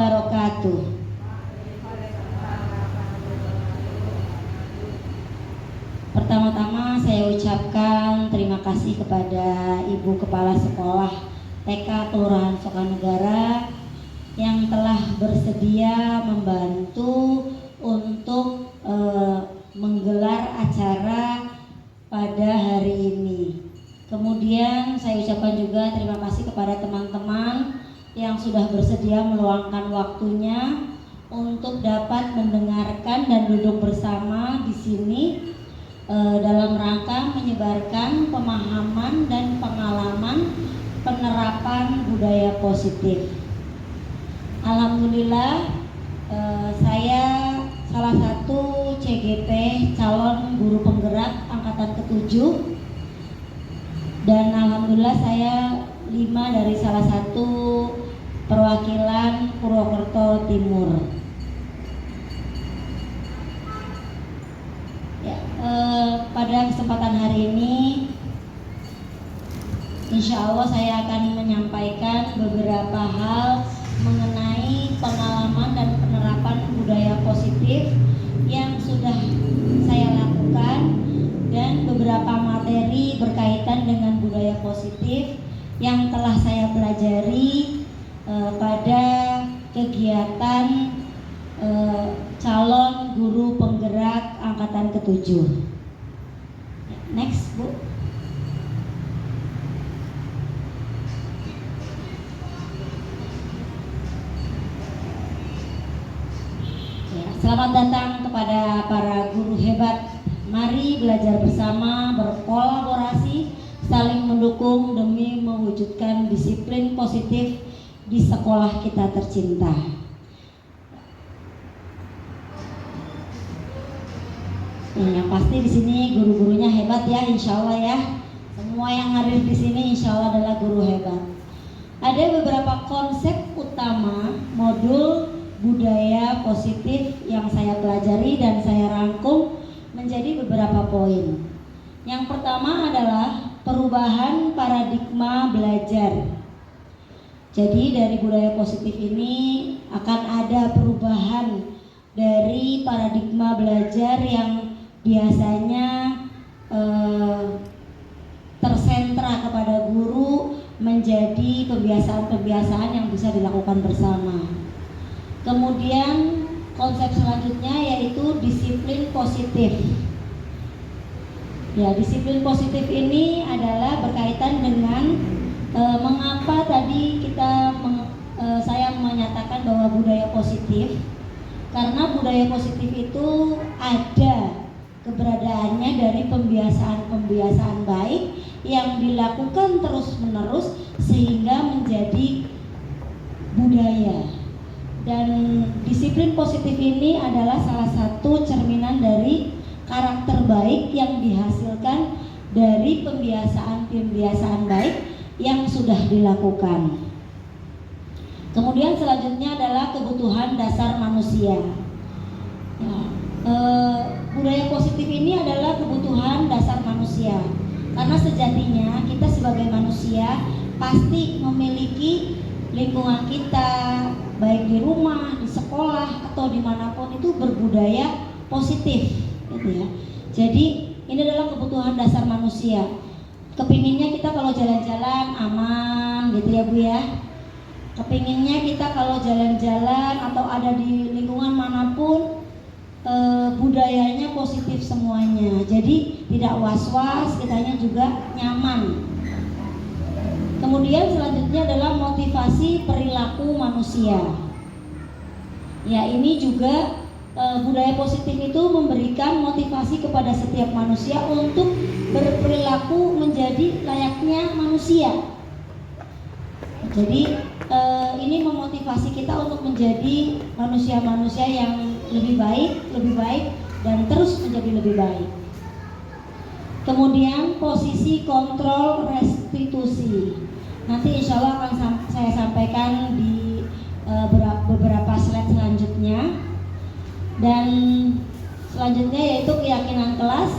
wabarakatuh. Pertama-tama saya ucapkan terima kasih kepada Ibu Kepala Sekolah TK Kelurahan Sokanegara yang telah bersedia membantu untuk menggelar acara pada hari ini. Kemudian saya ucapkan juga terima kasih kepada teman-teman yang sudah bersedia meluangkan waktunya untuk dapat mendengarkan dan duduk bersama di sini dalam rangka menyebarkan pemahaman dan pengalaman penerapan budaya positif. Alhamdulillah saya salah satu CGP calon guru penggerak angkatan ke-7 dan alhamdulillah saya 5 dari salah satu perwakilan Purwokerto Timur. Pada kesempatan hari ini insya Allah saya akan menyampaikan beberapa hal mengenai pengalaman dan penerapan budaya positif yang sudah saya lakukan dan beberapa materi berkaitan dengan budaya positif yang telah saya pelajari pada kegiatan calon guru penggerak angkatan ke-7. Next, Bu. Selamat datang kepada para guru hebat. Mari belajar bersama, berkolaborasi, saling mendukung demi mewujudkan disiplin positif di sekolah kita tercinta. Yang pasti di sini guru-gurunya hebat ya, insya Allah ya. Semua yang hadir di sini insya Allah adalah guru hebat. Ada beberapa konsep utama modul budaya positif yang saya pelajari dan saya rangkum menjadi beberapa poin. Yang pertama adalah perubahan paradigma belajar. Jadi dari budaya positif ini akan ada perubahan dari paradigma belajar yang biasanya tersentra kepada guru menjadi kebiasaan-kebiasaan yang bisa dilakukan bersama. Kemudian konsep selanjutnya yaitu disiplin positif. Ya, disiplin positif ini adalah berkaitan dengan mengapa tadi saya menyatakan bahwa budaya positif, karena budaya positif itu ada keberadaannya dari pembiasaan-pembiasaan baik yang dilakukan terus-menerus sehingga menjadi budaya. Dan disiplin positif ini adalah salah satu cerminan dari karakter baik yang dihasilkan dari pembiasaan-pembiasaan baik yang sudah dilakukan. Kemudian selanjutnya adalah kebutuhan dasar manusia. Ya, budaya positif ini adalah kebutuhan dasar manusia, karena sejatinya kita sebagai manusia pasti memiliki lingkungan kita, baik di rumah, di sekolah atau dimanapun itu berbudaya positif, gitu ya. Jadi ini adalah kebutuhan dasar manusia. Kepinginnya kita kalau jalan-jalan aman, gitu ya Bu ya. Kepinginnya kita kalau jalan-jalan atau ada di lingkungan manapun budayanya positif semuanya. Jadi tidak was-was, kitanya juga nyaman. Kemudian selanjutnya adalah motivasi perilaku manusia. Ya, ini juga budaya positif itu memberikan motivasi kepada setiap manusia untuk berperilaku menjadi layaknya manusia. Jadi ini memotivasi kita untuk menjadi manusia-manusia yang lebih baik dan terus menjadi lebih baik. Kemudian posisi kontrol restitusi. Nanti insya Allah akan saya sampaikan di beberapa slide selanjutnya. Dan selanjutnya yaitu keyakinan kelas,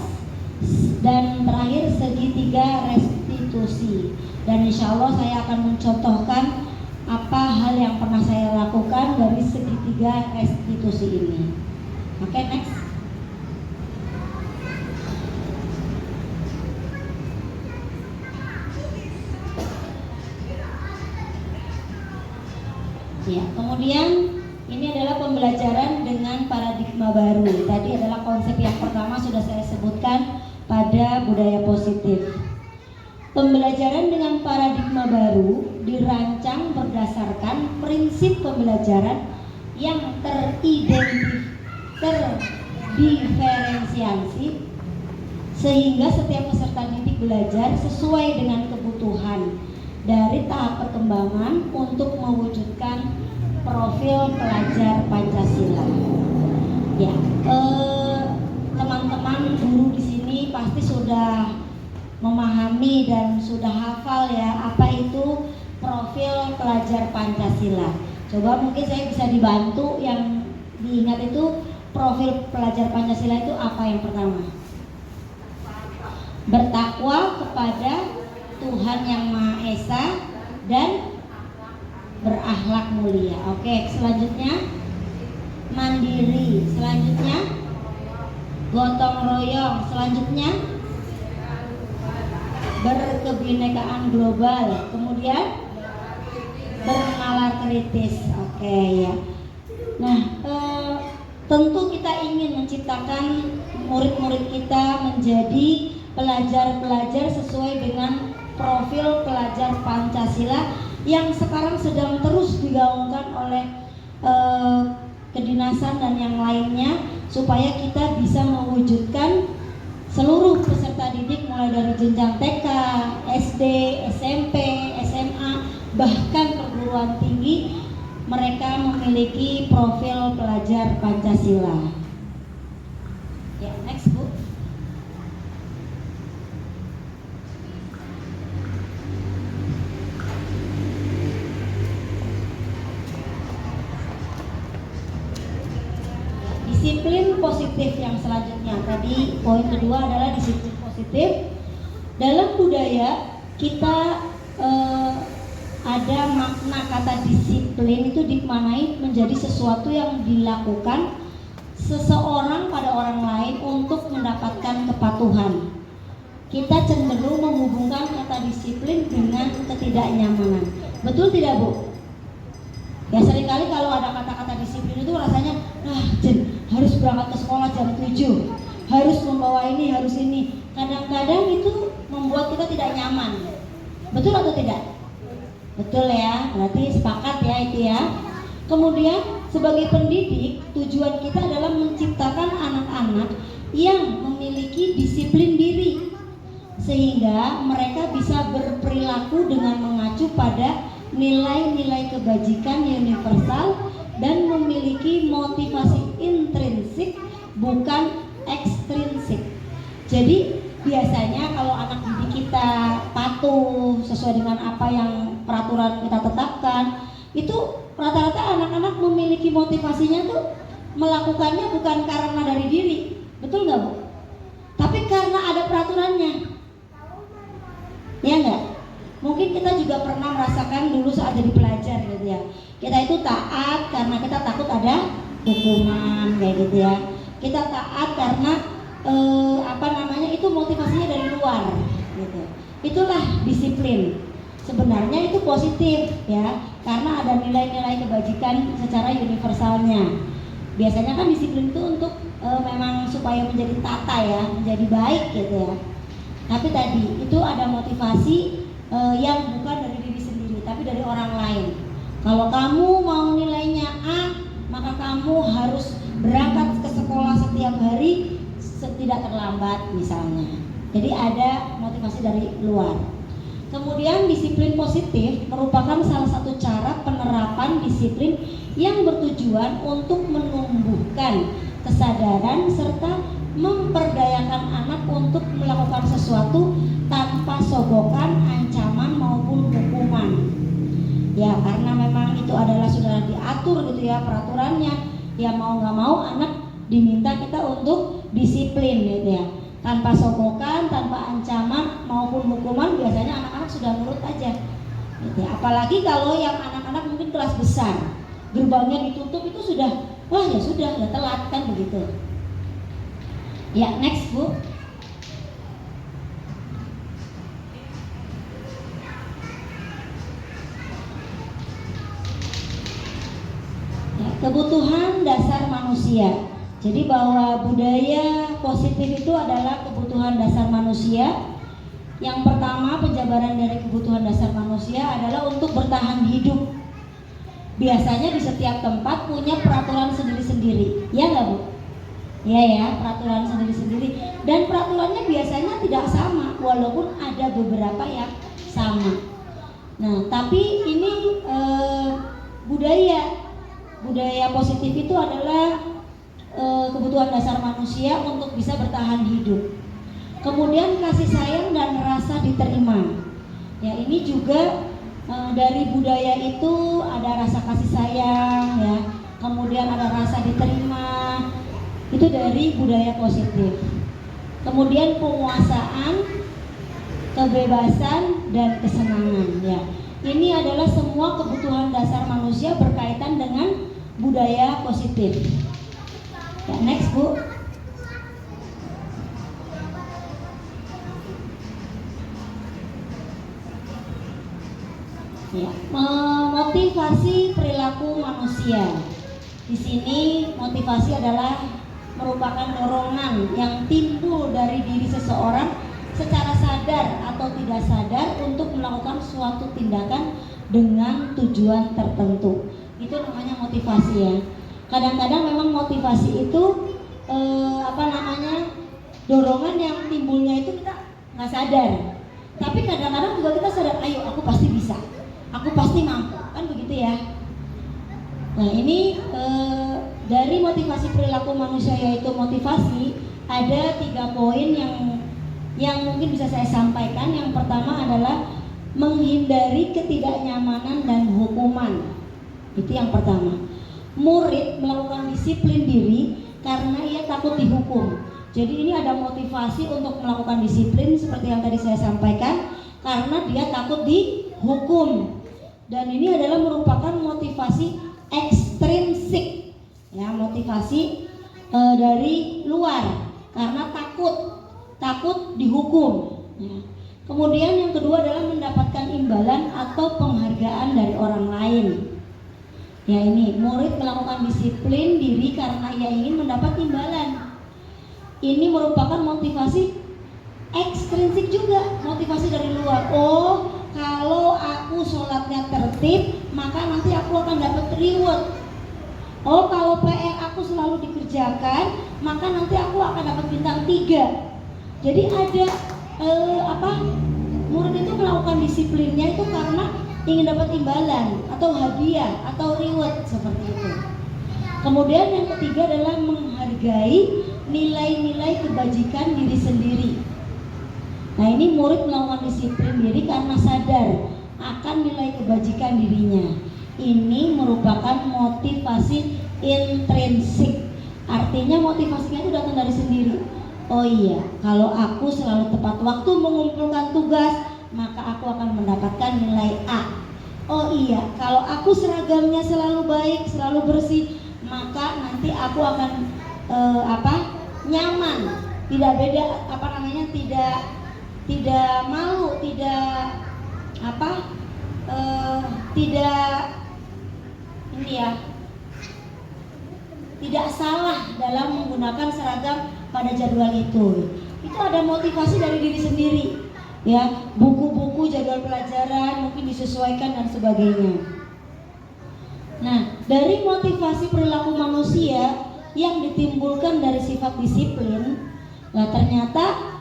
dan terakhir segitiga restitusi. Dan insya Allah saya akan mencontohkan apa hal yang pernah saya lakukan dari segitiga restitusi ini. Oke, next. Ya, kemudian ini adalah pembelajaran dengan paradigma baru. Tadi adalah konsep yang pertama sudah saya sebutkan pada budaya positif. Pembelajaran dengan paradigma baru dirancang berdasarkan prinsip pembelajaran yang terdiferensiasi sehingga setiap peserta didik belajar sesuai dengan kebutuhan dari tahap perkembangan untuk mewujudkan profil pelajar Pancasila. Ya, teman-teman guru di sini pasti sudah memahami dan sudah hafal ya apa itu profil pelajar Pancasila. Coba mungkin saya bisa dibantu yang diingat itu profil pelajar Pancasila itu apa yang pertama? Bertakwa kepada Tuhan Yang Maha Esa dan berakhlak mulia. Oke, selanjutnya mandiri, selanjutnya gotong royong, selanjutnya berkebinekaan global, kemudian bernalar kritis. Oke ya. Nah, tentu kita ingin menciptakan murid-murid kita menjadi pelajar-pelajar sesuai dengan profil pelajar Pancasila yang sekarang sedang terus digaungkan oleh kedinasan dan yang lainnya, supaya kita bisa mewujudkan seluruh peserta didik mulai dari jenjang TK, SD, SMP, SMA, bahkan perguruan tinggi, mereka memiliki profil pelajar Pancasila. Ya, next Bu. Disiplin positif yang selanjutnya, tadi poin kedua adalah disiplin positif. Dalam budaya kita ada makna kata disiplin itu dimaknai menjadi sesuatu yang dilakukan seseorang pada orang lain untuk mendapatkan kepatuhan. Kita cenderung menghubungkan kata disiplin dengan ketidaknyamanan. Betul tidak Bu? Ya, seringkali kalau ada kata-kata disiplin itu rasanya harus berangkat ke sekolah jam 7, harus membawa ini, harus ini. Kadang-kadang itu membuat kita tidak nyaman. Betul atau tidak? Betul ya, berarti sepakat ya itu ya. Kemudian sebagai pendidik, tujuan kita adalah menciptakan anak-anak yang memiliki disiplin diri, sehingga mereka bisa berperilaku dengan mengacu pada nilai-nilai kebajikan universal dan memiliki motivasi intrinsik bukan ekstrinsik. Jadi biasanya kalau anak didik kita patuh sesuai dengan apa yang peraturan kita tetapkan, itu rata-rata anak-anak memiliki motivasinya tuh melakukannya bukan karena dari diri, betul nggak Bu? Tapi karena ada peraturannya, ya nggak? Mungkin kita juga pernah merasakan dulu saat jadi pelajar gitu ya. Kita itu taat karena kita takut ada hukuman kayak gitu ya. Kita taat karena itu motivasinya dari luar gitu. Itulah disiplin. Sebenarnya itu positif ya, karena ada nilai-nilai kebajikan secara universalnya. Biasanya kan disiplin itu untuk memang supaya menjadi tata ya, menjadi baik gitu ya. Tapi tadi itu ada motivasi yang bukan dari diri sendiri, tapi dari orang lain. Kalau kamu mau nilainya A, maka kamu harus berangkat ke sekolah setiap hari tidak terlambat misalnya. Jadi ada motivasi dari luar. Kemudian disiplin positif merupakan salah satu cara penerapan disiplin yang bertujuan untuk menumbuhkan kesadaran serta memperdayakan anak untuk melakukan sesuatu tanpa sogokan, ancaman maupun hukuman. Ya, karena memang itu adalah sudah diatur gitu ya peraturannya. Ya mau nggak mau anak diminta kita untuk disiplin gitu ya. Tanpa sogokan, tanpa ancaman maupun hukuman, biasanya anak-anak sudah nurut aja. Gitu ya. Apalagi kalau yang anak-anak mungkin kelas besar, gerbangnya ditutup itu sudah, wah ya sudah telat kan begitu. Ya, next Bu. Ya, kebutuhan dasar manusia. Jadi bahwa budaya positif itu adalah kebutuhan dasar manusia. Yang pertama, penjabaran dari kebutuhan dasar manusia adalah untuk bertahan hidup. Biasanya di setiap tempat punya peraturan sendiri-sendiri, ya nggak Bu? Iya ya, peraturan sendiri-sendiri. Dan peraturannya biasanya tidak sama, walaupun ada beberapa yang sama. Nah, tapi ini budaya positif itu adalah kebutuhan dasar manusia untuk bisa bertahan hidup. Kemudian kasih sayang dan rasa diterima. Ya, ini juga dari budaya itu ada rasa kasih sayang ya. Kemudian ada rasa diterima. Itu dari budaya positif. Kemudian penguasaan, kebebasan dan kesenangan ya. Ini adalah semua kebutuhan dasar manusia berkaitan dengan budaya positif. Ya, next Bu. Ya, motivasi perilaku manusia. Di sini motivasi adalah merupakan dorongan yang timbul dari diri seseorang secara sadar atau tidak sadar untuk melakukan suatu tindakan dengan tujuan tertentu. Itu namanya motivasi ya. Kadang-kadang memang motivasi itu dorongan yang timbulnya itu kita nggak sadar. Tapi kadang-kadang juga kita sadar, ayo aku pasti bisa. Aku pasti mampu, kan begitu ya. Nah ini dari motivasi perilaku manusia, yaitu motivasi, ada 3 poin yang mungkin bisa saya sampaikan. Yang pertama adalah menghindari ketidaknyamanan dan hukuman. Itu yang pertama. Murid melakukan disiplin diri karena ia takut dihukum. Jadi ini ada motivasi untuk melakukan disiplin seperti yang tadi saya sampaikan, karena dia takut dihukum. Dan ini adalah merupakan motivasi ekstrinsik ya, motivasi dari luar karena takut dihukum ya. Kemudian yang kedua adalah mendapatkan imbalan atau penghargaan dari orang lain ya. Ini murid melakukan disiplin diri karena ia ingin mendapat imbalan. Ini merupakan motivasi ekstrinsik juga, motivasi dari luar. Oh, kalau aku sholatnya tertib, maka nanti aku akan dapat reward. Oh, kalau PR aku selalu dikerjakan, maka nanti aku akan dapat bintang 3. Jadi ada murid itu melakukan disiplinnya itu karena ingin dapat imbalan atau hadiah atau reward seperti itu. Kemudian yang ketiga adalah menghargai nilai-nilai kebajikan diri sendiri. Nah ini murid melakukan disiplin diri karena sadar akan nilai kebajikan dirinya. Ini merupakan motivasi intrinsik. Artinya motivasinya itu datang dari sendiri. Oh iya, kalau aku selalu tepat waktu mengumpulkan tugas, maka aku akan mendapatkan nilai A. Oh iya, kalau aku seragamnya selalu baik, selalu bersih, maka nanti aku akan nyaman. Tidak beda tidak malu, tidak salah dalam menggunakan seragam pada jadwal itu. Itu ada motivasi dari diri sendiri ya, buku-buku, jadwal pelajaran mungkin disesuaikan dan sebagainya. Nah, dari motivasi perilaku manusia yang ditimbulkan dari sifat disiplin, nah ternyata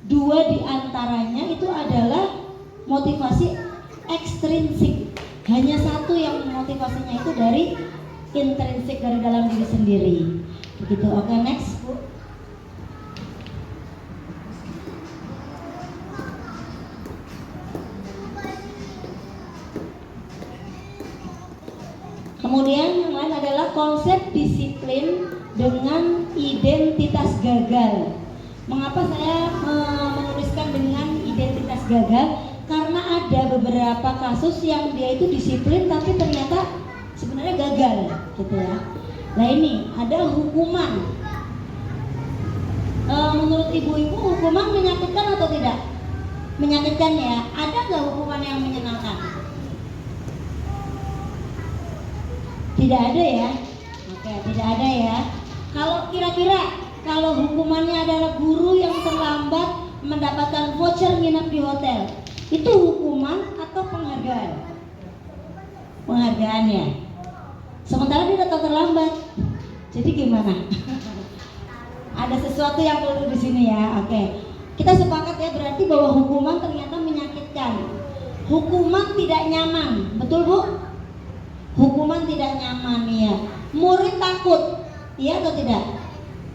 2 diantaranya itu adalah motivasi ekstrinsik. Hanya 1 yang motivasinya itu dari intrinsik, dari dalam diri sendiri. Begitu. Oke, next Bu. Kemudian yang lain adalah konsep disiplin dengan identitas gagal. Mengapa saya menuliskan dengan identitas gagal? Karena ada beberapa kasus yang dia itu disiplin tapi ternyata sebenarnya gagal gitu ya. Nah ini ada hukuman. Menurut ibu-ibu hukuman menyakitkan atau tidak? Menyakitkan ya. Ada nggak hukuman yang menyenangkan? Tidak ada ya. Oke, tidak ada ya. Kalau kira-kira kalau hukumannya adalah guru yang terlambat mendapatkan voucher nginap di hotel, itu hukuman atau penghargaan? Penghargaan ya. Sementara dia datang terlambat. Jadi gimana? Ada sesuatu yang perlu di sini ya. Oke. Kita sepakat ya berarti bahwa hukuman ternyata menyakitkan. Hukuman tidak nyaman, betul Bu? Hukuman tidak nyaman ya. Murid takut, iya atau tidak?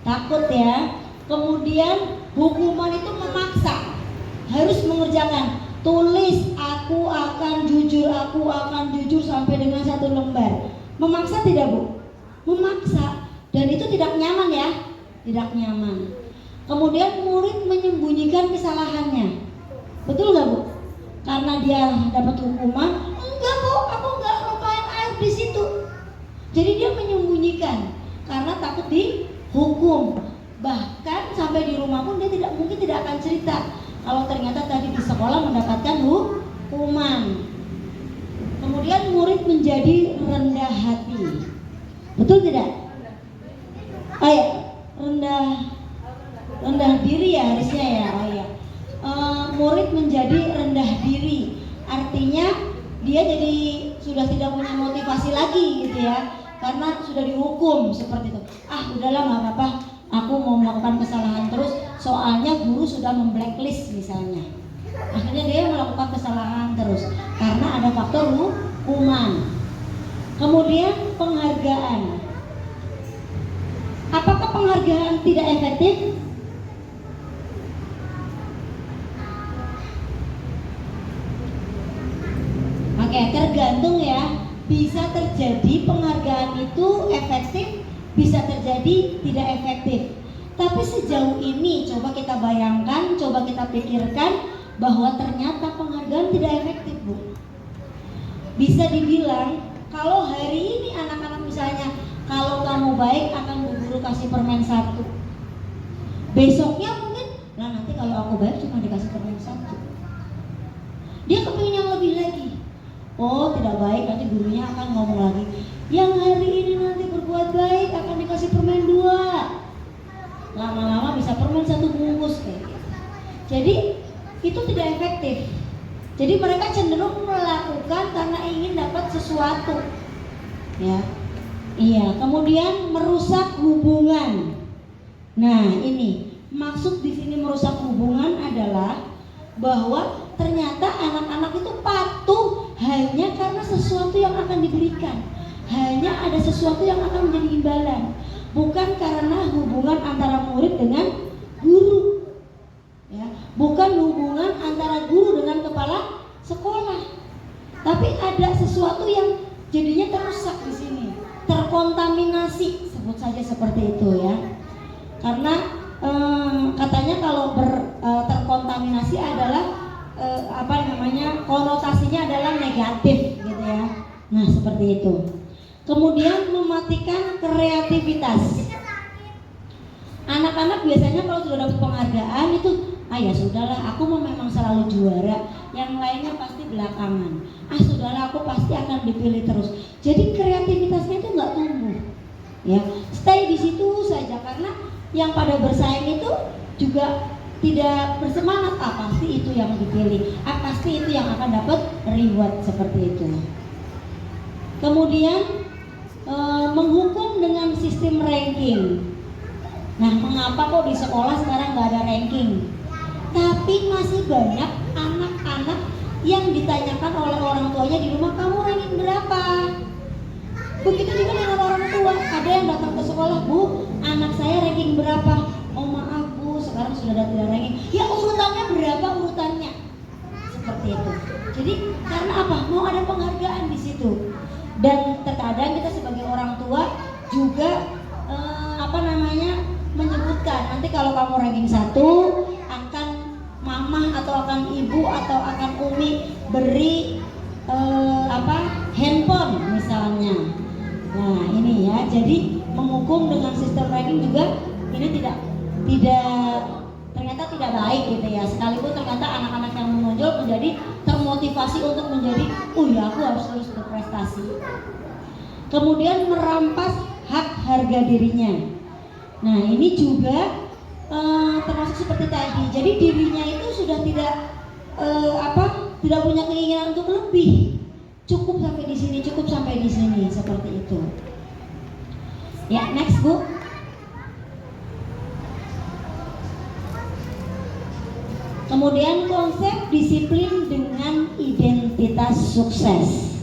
Takut ya. Kemudian hukuman itu memaksa, harus mengerjakan. Tulis aku akan jujur sampai dengan 1 lembar. Memaksa tidak Bu? Memaksa. Dan itu tidak nyaman ya. Tidak nyaman. Kemudian murid menyembunyikan kesalahannya. Betul nggak Bu? Karena dia dapat hukuman, enggak Bu, aku nggak lupain air di situ. Jadi dia menyembunyikan karena takut dihukum. Bahkan sampai di rumah pun dia mungkin tidak akan cerita kalau ternyata tadi di sekolah mendapatkan hukuman. Kemudian murid menjadi rendah hati. Betul tidak? Ayo, rendah diri ya harusnya ya. Oh iya. Murid menjadi rendah diri, artinya dia jadi sudah tidak punya motivasi lagi gitu ya, karena sudah dihukum seperti itu. Udahlah nggak apa-apa, aku mau melakukan kesalahan terus, soalnya guru sudah memblacklist misalnya. Akhirnya dia melakukan kesalahan terus karena ada faktor hukuman. Kemudian penghargaan. Apakah penghargaan tidak efektif? Oke, tergantung ya. Bisa terjadi penghargaan itu efektif, bisa terjadi tidak efektif. Tapi sejauh ini coba kita bayangkan, coba kita pikirkan bahwa ternyata penghargaan tidak efektif Bu. Bisa dibilang kalau hari ini anak-anak misalnya, kalau kamu baik akan Bu Guru kasih permen 1. Besoknya mungkin, nah nanti kalau aku baik cuma dikasih permen 1. Dia kepingin yang lebih lagi. Oh tidak baik, nanti gurunya akan ngomong lagi, yang hari ini nanti berbuat baik akan dikasih permen 2. Lama-lama bisa permen 1 bungkus kayak gitu. Jadi itu tidak efektif. Jadi mereka cenderung melakukan karena ingin dapat sesuatu ya. Iya, kemudian merusak hubungan. Nah, ini maksud di sini merusak hubungan adalah bahwa ternyata anak-anak itu patuh hanya karena sesuatu yang akan diberikan. Hanya ada sesuatu yang akan menjadi imbalan, bukan karena hubungan antara murid dengan guru. Ya, bukan hubungan antara guru dengan kepala sekolah. Tapi ada sesuatu yang jadinya terusak di sini. Terkontaminasi, sebut saja seperti itu ya. Karena katanya kalau terkontaminasi adalah konotasinya adalah negatif gitu ya. Nah seperti itu. Kemudian mematikan kreativitas. Anak-anak biasanya kalau sudah dapat penghargaan itu, ya sudahlah, aku memang selalu juara, yang lainnya pasti belakangan. Sudahlah, aku pasti akan dipilih terus. Jadi kreativitasnya itu nggak tumbuh, ya, stay di situ saja karena yang pada bersaing itu juga tidak bersemangat. Pasti itu yang dipilih, pasti itu yang akan dapat reward seperti itu. Kemudian menghukum dengan sistem ranking. Nah, mengapa kok di sekolah sekarang nggak ada ranking? Tapi masih banyak anak-anak yang ditanyakan oleh orang tuanya di rumah, kamu ranking berapa? Begitu juga dengan orang tua. Ada yang datang ke sekolah, Bu, anak saya ranking berapa? Oh maaf Bu, sekarang sudah tidak ranking. Ya urutannya berapa urutannya? Seperti itu. Jadi karena apa? Mau ada penghargaan di situ. Dan terkadang kita sebagai orang tua juga menyebutkan nanti kalau kamu ranking 1 akan mama atau atau akan ibu atau akan umi beri handphone misalnya. Nah ini ya, jadi menghukum dengan sistem ranking juga ini tidak ternyata tidak baik gitu ya. Sekalipun ternyata anak-anak yang menonjol menjadi termotivasi untuk menjadi, ya aku harus terus berprestasi. Kemudian merampas hak harga dirinya. Nah ini juga termasuk seperti tadi. Jadi dirinya itu sudah tidak punya keinginan untuk lebih. Cukup sampai di sini, cukup sampai di sini, seperti itu. Ya, next Bu. Kemudian konsep disiplin dengan identitas sukses.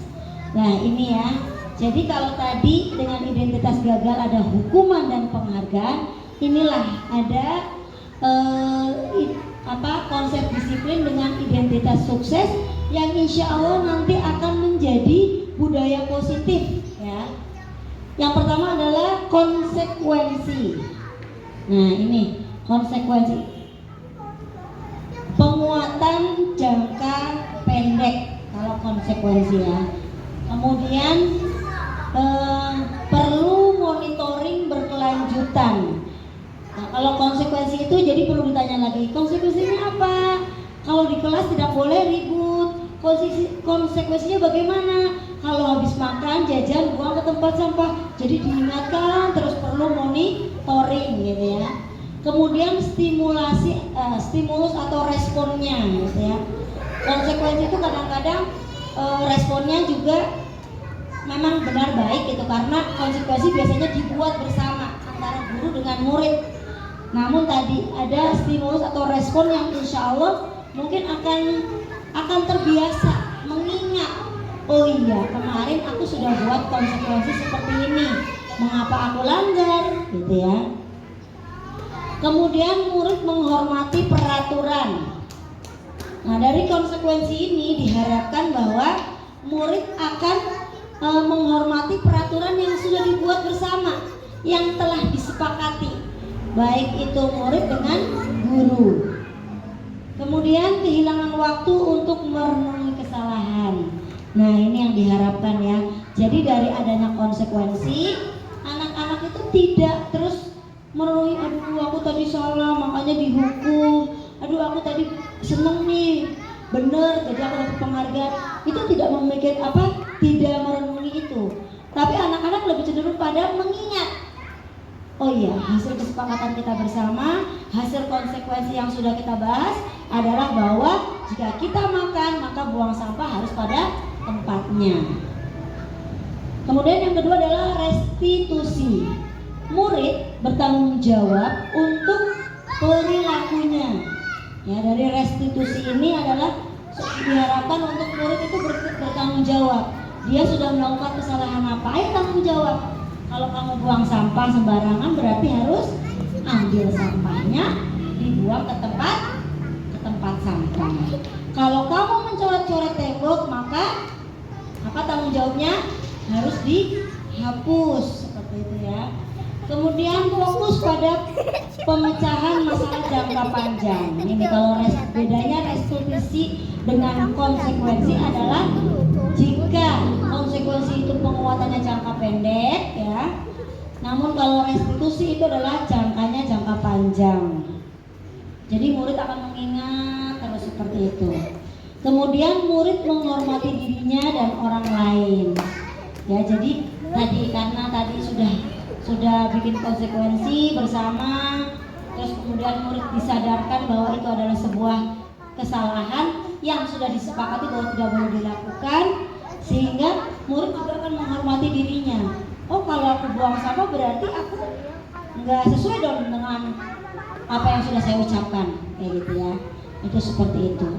Nah ini ya. Jadi kalau tadi dengan identitas gagal ada hukuman dan penghargaan, inilah ada konsep disiplin dengan identitas sukses yang insya Allah nanti akan menjadi budaya positif ya. Yang pertama adalah konsekuensi. Nah ini konsekuensi, penguatan jangka pendek kalau konsekuensi ya. Kemudian perlu monitoring berkelanjutan. Nah, kalau konsekuensi itu jadi perlu ditanya lagi, konsekuensinya apa? Kalau di kelas tidak boleh ribut, konsekuensinya bagaimana? Kalau habis makan, jajan, buang ke tempat sampah. Jadi diingatkan, terus perlu monitoring gitu ya. Kemudian stimulus atau responnya gitu ya. Konsekuensi itu kadang-kadang responnya juga memang benar baik gitu, karena konsekuensi biasanya dibuat bersama antara guru dengan murid. Namun tadi ada stimulus atau respon yang insya Allah mungkin akan terbiasa mengingat, oh iya kemarin aku sudah buat konsekuensi seperti ini, mengapa aku langgar gitu ya. Kemudian murid menghormati peraturan. Nah dari konsekuensi ini diharapkan bahwa murid akan menghormati peraturan yang sudah dibuat bersama, yang telah disepakati, baik itu murid dengan guru. Kemudian kehilangan waktu untuk merenungi kesalahan. Nah ini yang diharapkan ya. Jadi dari adanya konsekuensi, anak-anak itu tidak terus merenungi, aduh aku tadi salah makanya dihukum, aduh aku tadi seneng nih bener jadi aku dapat penghargaan. Itu tidak memikir tidak merenungi itu. Tapi anak-anak lebih cenderung pada mengingat, oh iya, hasil kesepakatan kita bersama, hasil konsekuensi yang sudah kita bahas adalah bahwa jika kita makan, maka buang sampah harus pada tempatnya. Kemudian yang kedua adalah restitusi. Murid bertanggung jawab untuk perilakunya. Ya, dari restitusi ini adalah diharapkan untuk murid itu bertanggung jawab. Dia sudah melakukan kesalahan apa? Ayo tanggung jawab. Kalau kamu buang sampah sembarangan berarti harus ambil sampahnya, dibuang ke tempat sampah. Kalau kamu mencoret-coret tembok, maka tanggung jawabnya harus dihapus, seperti itu ya. Kemudian fokus pada pemecahan masalah jangka panjang. Ini kalau bedanya restitusi dengan konsekuensi adalah jika konsekuensi itu penguatannya jangka pendek ya. Namun kalau restitusi itu adalah jangkanya jangka panjang. Jadi murid akan mengingat terus seperti itu. Kemudian murid menghormati dirinya dan orang lain. Ya, jadi karena tadi sudah bikin konsekuensi bersama, terus kemudian murid disadarkan bahwa itu adalah sebuah kesalahan yang sudah disepakati bahwa tidak boleh dilakukan, sehingga murid juga akan menghormati dirinya. Oh, kalau aku buang sampah berarti aku nggak sesuai dong dengan apa yang sudah saya ucapkan, kayak gitu ya. Itu seperti itu.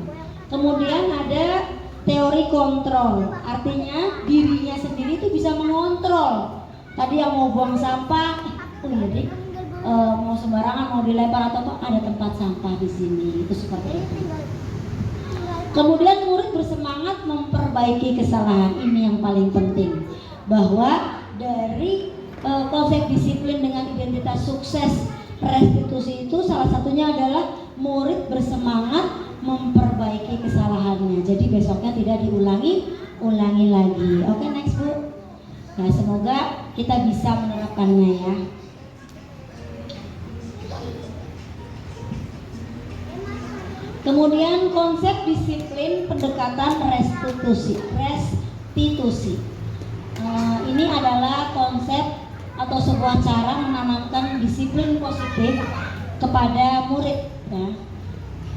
Kemudian ada teori kontrol, artinya dirinya sendiri itu bisa mengontrol. Tadi yang mau buang sampah, jadi mau sembarangan, mau dilempar atau apa, ada tempat sampah di sini. Itu seperti itu. Kemudian murid bersemangat memperbaiki kesalahan. Ini yang paling penting, bahwa dari konsep disiplin dengan identitas sukses restitusi itu salah satunya adalah murid bersemangat memperbaiki kesalahannya. Jadi besoknya tidak diulangi lagi. Oke, next Bu. Nah, semoga kita bisa menerapkannya ya. Kemudian konsep disiplin pendekatan restitusi. Ini adalah konsep atau sebuah cara menanamkan disiplin positif kepada murid. Ya.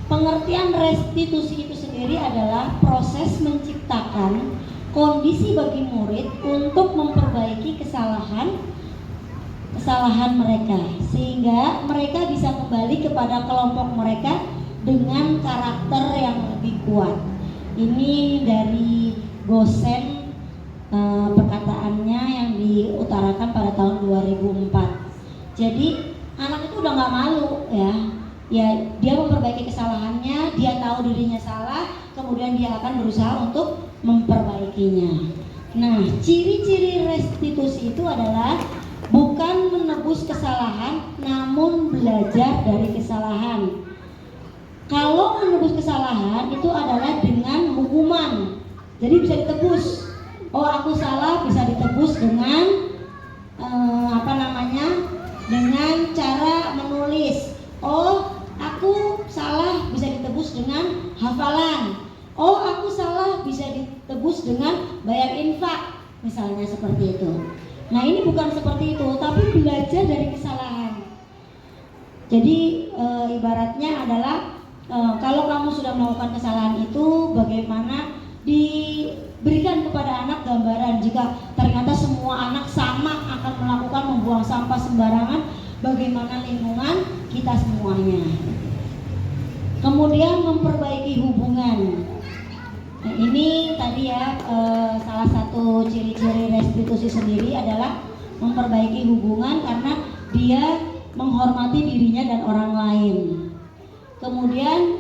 Pengertian restitusi itu sendiri adalah proses menciptakan kondisi bagi murid untuk memperbaiki kesalahan mereka, sehingga mereka bisa kembali kepada kelompok mereka dengan karakter yang lebih kuat. Ini dari Gosen, perkataannya yang diutarakan pada tahun 2004. Jadi anak itu udah nggak malu ya, dia memperbaiki kesalahannya, dia tahu dirinya salah, kemudian dia akan berusaha untuk memperbaikinya. Nah, ciri-ciri restitusi itu adalah bukan menebus kesalahan, namun belajar dari kesalahan. Kalau menebus kesalahan itu adalah dengan hukuman, jadi bisa ditebus. Oh, aku salah, bisa ditebus dengan dengan cara menulis. Oh, aku salah, bisa ditebus dengan hafalan. Oh, aku salah, bisa ditebus dengan bayar infak, misalnya seperti itu. Nah, ini bukan seperti itu, tapi belajar dari kesalahan. Jadi ibaratnya adalah kalau kamu sudah melakukan kesalahan itu, bagaimana diberikan kepada anak gambaran jika ternyata semua anak sama akan melakukan membuang sampah sembarangan, bagaimana lingkungan kita semuanya. Kemudian memperbaiki hubungan. Nah, ini tadi ya salah satu ciri-ciri restitusi sendiri adalah memperbaiki hubungan karena dia menghormati dirinya dan orang lain. Kemudian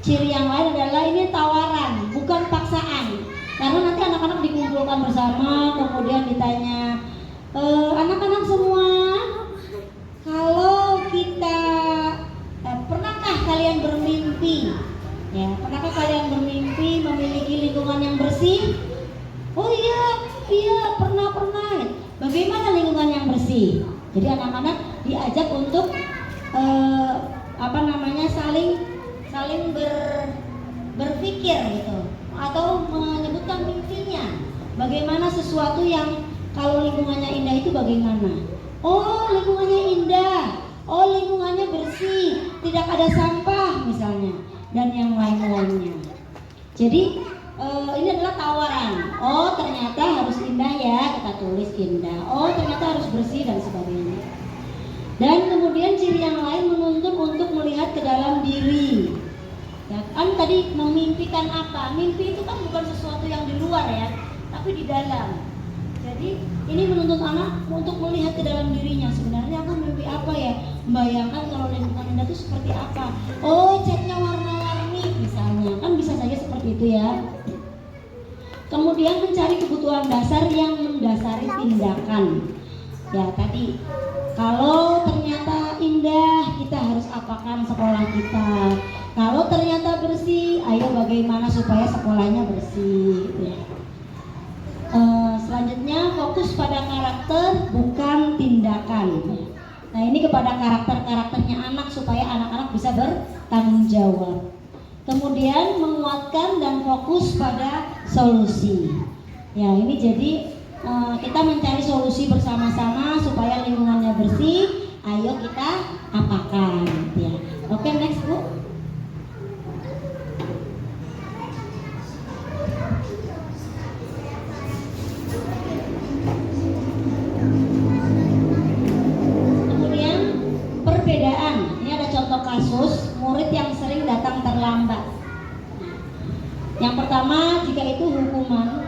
ciri yang lain adalah ini tawaran, bukan paksaan. Karena nanti anak-anak dikumpulkan bersama, kemudian ditanya, anak-anak semua, kalau kita pernahkah kalian bermimpi? Ya, pernahkah kalian bermimpi memiliki lingkungan yang bersih? Oh iya, pernah. Bagaimana lingkungan yang bersih? Jadi anak-anak diajak untuk saling berpikir gitu, atau menyebutkan mimpinya. Bagaimana sesuatu yang kalau lingkungannya indah itu bagaimana? Oh, lingkungannya indah. Oh, lingkungannya bersih, tidak ada sampah misalnya, dan yang lain-lainnya. Jadi ini adalah tawaran. Oh, ternyata harus indah ya, kita tulis indah. Oh, ternyata harus bersih dan sebagainya. Dan kemudian ciri yang lain menuntun untuk melihat ke dalam diri. Ya kan tadi memimpikan apa? Mimpi itu kan bukan sesuatu yang di luar ya, tapi di dalam. Jadi ini menuntut anak untuk melihat ke dalam dirinya. Sebenarnya aku mimpi apa ya? Membayangkan kalau lingkungan indah itu seperti apa? Oh, catnya warna-warni misalnya. Kan bisa saja seperti itu ya. Kemudian mencari kebutuhan dasar yang mendasari tindakan. Ya tadi, kalau ternyata indah, kita harus apakan sekolah kita. Kalau ternyata bersih, ayo bagaimana supaya sekolahnya bersih. Ya. Selanjutnya fokus pada karakter bukan tindakan. Nah, ini kepada karakternya anak supaya anak-anak bisa bertanggung jawab. Kemudian menguatkan dan fokus pada solusi. Ya, ini jadi kita mencari solusi bersama-sama supaya lingkungannya bersih. Ayo kita apakan. Ya. Oke, next Bu. Kasus murid yang sering datang terlambat. Yang pertama, jika itu hukuman,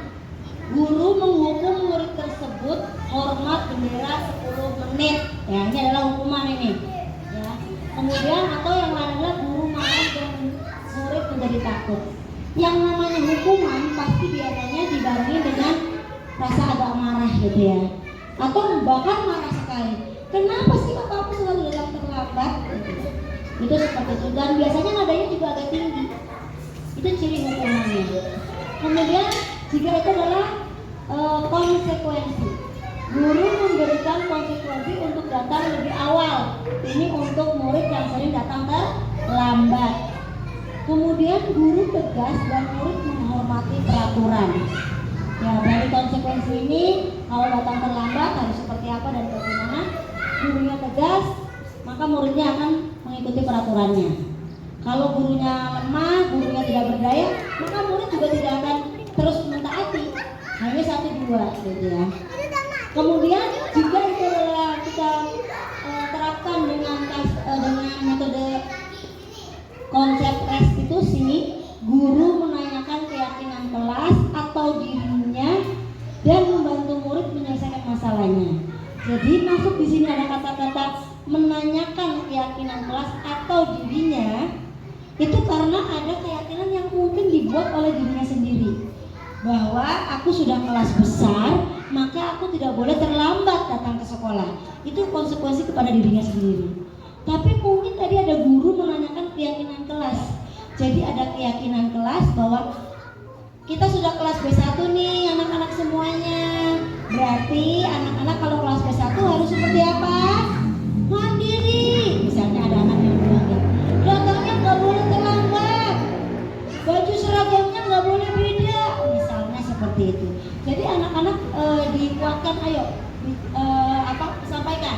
guru menghukum murid tersebut hormat bendera 10 menit. Ya, ini adalah hukuman ini. Ya. Kemudian atau yang lain adalah guru marah dan murid menjadi takut. Yang namanya hukuman pasti biasanya dibarengi dengan rasa agak marah gitu ya, atau bahkan marah sekali. Kenapa sih kamu selalu datang terlambat? Itu seperti itu, dan biasanya nadanya juga agak tinggi. Itu ciri hukumannya. Kemudian jika itu adalah konsekuensi, guru memberikan konsekuensi untuk datang lebih awal. Ini untuk murid yang sering datang terlambat. Kemudian guru tegas dan murid menghormati peraturan. Ya, dari konsekuensi ini, kalau datang terlambat harus seperti apa dan bagaimana. Gurunya tegas, maka muridnya akan mengikuti peraturannya. Kalau gurunya lemah, gurunya tidak berdaya, maka murid juga tidak akan terus mentaati. Hanya 1-2 gitu ya. Kemudian jika itu adalah kita terapkan dengan metode konsep restitusi, guru menanyakan keyakinan kelas atau dirinya dan membantu murid menyelesaikan masalahnya. Jadi masuk di sini ada kata-kata menanyakan keyakinan kelas atau dirinya, itu karena ada keyakinan yang mungkin dibuat oleh dirinya sendiri, bahwa aku sudah kelas besar, maka aku tidak boleh terlambat datang ke sekolah. Itu konsekuensi kepada dirinya sendiri. Tapi mungkin tadi ada guru menanyakan keyakinan kelas. Jadi ada keyakinan kelas bahwa kita sudah kelas B1 nih anak-anak semuanya. Berarti anak-anak kalau kelas B1 harus seperti apa? Mandiri. Misalnya ada anak yang bilang, datangnya nggak boleh terlambat, baju seragamnya nggak boleh beda, misalnya seperti itu. Jadi anak-anak dikuatkan, ayo sampaikan